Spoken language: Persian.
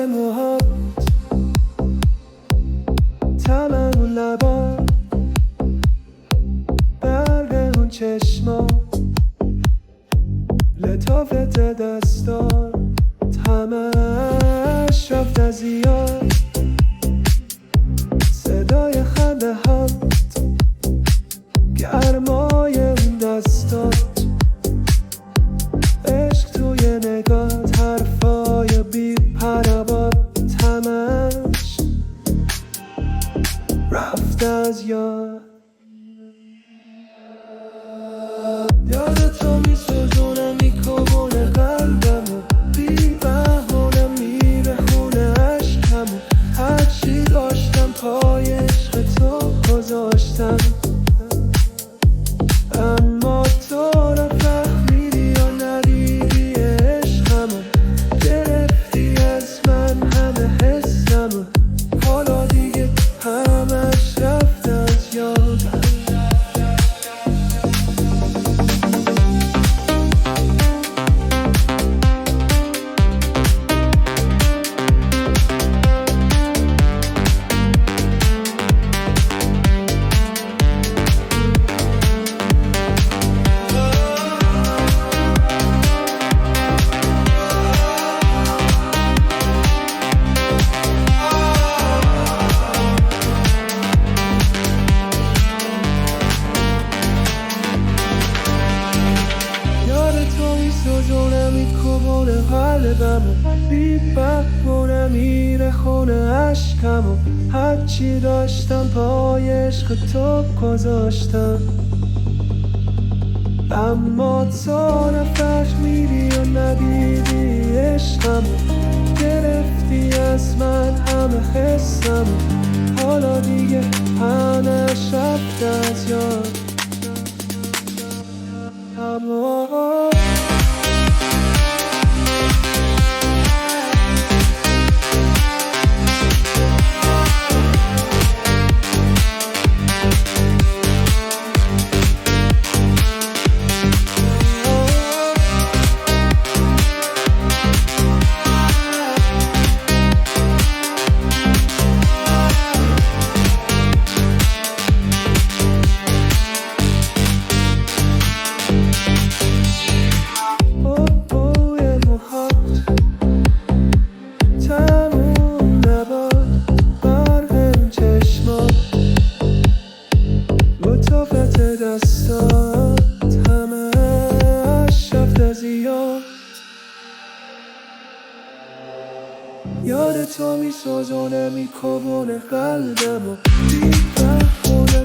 بوی موهات، طعم اون لبا، برق اون چشما، لطافت دستار، همش رفت از یاد. صدای خنده هات، گرمای اون دستات، عشق توی نگات، حرفای بی پروا، همش رفت از یاد. یاد تو میسوزونه، میکوبونه قلبمو، بی بهونه میره خونه عشقمو. هرچی داشتم پای عشق تو گذاشتم، اما تو نفهمیدی یا ندیدی عشقمو. گرفتی از من همه حسمو، حالا دیگه همش رفت از یادم. میسوزونه، میکوبونه قلبمو، بی بهونه میره خونه عشقمو. هرچی داشتم پای عشق تو گذاشتم، اما تو نفهمیدی و ندیدی عشقمو. گرفتی از من همه حسمو، حالا دیگه همش رفت از یاد. اما دستات، همش رفت از یاد. یاد تو میسوزونه، میکوبونه قلبمو، بی بهونه